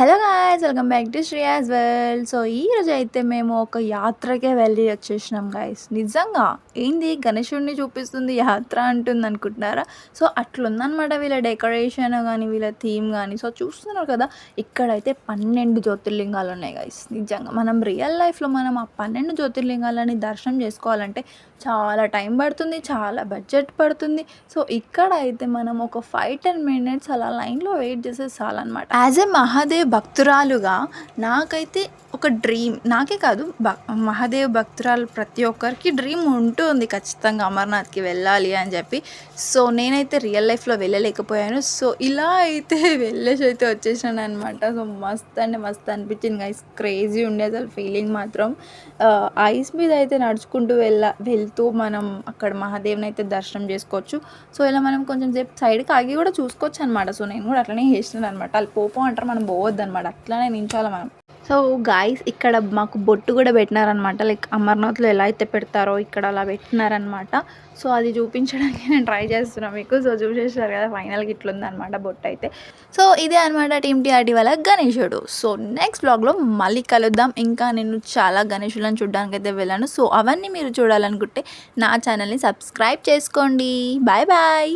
Hello guys, welcome back to Sri as well. So ఈరోజు అయితే మేము ఒక యాత్రకే వెళ్ళి వచ్చేసినాం గాయస్. నిజంగా ఏంది గణేశుడిని చూపిస్తుంది యాత్ర అంటుంది అనుకుంటున్నారా? సో అట్లుందనమాట వీళ్ళ డెకరేషన్ కానీ వీళ్ళ థీమ్ కానీ. సో చూస్తున్నారు కదా, ఇక్కడైతే 12 జ్యోతిర్లింగాలు ఉన్నాయి గాయస్. నిజంగా మనం రియల్ లైఫ్లో మనం ఆ 12 జ్యోతిర్లింగాలని దర్శనం చేసుకోవాలంటే చాలా టైం పడుతుంది, చాలా బడ్జెట్ పడుతుంది. సో ఇక్కడ అయితే మనం ఒక 5-10 మినిట్స్ అలా లైన్లో వెయిట్ చేస్తే చాలన్నమాట. యాజ్ ఏ మహాదేవ్ భక్తురాలుగా నాకైతే ఒక డ్రీమ్, నాకే కాదు మహాదేవ్ భక్తురాలు ప్రతి ఒక్కరికి డ్రీమ్ ఉంటుంది ఖచ్చితంగా, అమర్నాథ్కి వెళ్ళాలి అని చెప్పి. సో నేనైతే రియల్ లైఫ్లో వెళ్ళలేకపోయాను. సో ఇలా అయితే వెళ్ళేసి అయితే వచ్చేసాను అనమాట. సో మస్త్ అంటే మస్త్ అనిపించింది గైస్, క్రేజీ ఉండే అసలు ఫీలింగ్ మాత్రం. ఐస్ మీద అయితే నడుచుకుంటూ వెళ్తూ మనం అక్కడ మహాదేవ్ని అయితే దర్శనం చేసుకోవచ్చు. సో ఇలా మనం కొంచెం సేపు సైడ్కి ఆగి కూడా చూసుకోవచ్చు అనమాట. సో నేను కూడా అట్లనే చేసినాను అనమాట. వాళ్ళు పోపో అంటారు, మనం పోవద్దు అనమాట, అట్లానే నించోవాలి మనం. సో గాయస్ ఇక్కడ మాకు బొట్టు కూడా పెట్టినారనమాట, లైక్ అమర్నాథ్లో ఎలా అయితే పెడతారో ఇక్కడ అలా పెట్టినారనమాట. సో అది చూపించడానికి నేను ట్రై చేస్తున్నాను మీకు. సో చూసేసారు కదా, ఫైనల్గా ఇట్లుందనమాట బొట్టు అయితే. సో ఇదే అనమాట టీమ్ టీఆర్టీ వాళ్ళ గణేశుడు. సో నెక్స్ట్ బ్లాగ్లో మళ్ళీ కలుద్దాం. ఇంకా నేను చాలా గణేశులను చూడడానికి అయితే వెళ్ళాను. సో అవన్నీ మీరు చూడాలనుకుంటే నా ఛానల్ని సబ్స్క్రైబ్ చేసుకోండి. Bye bye.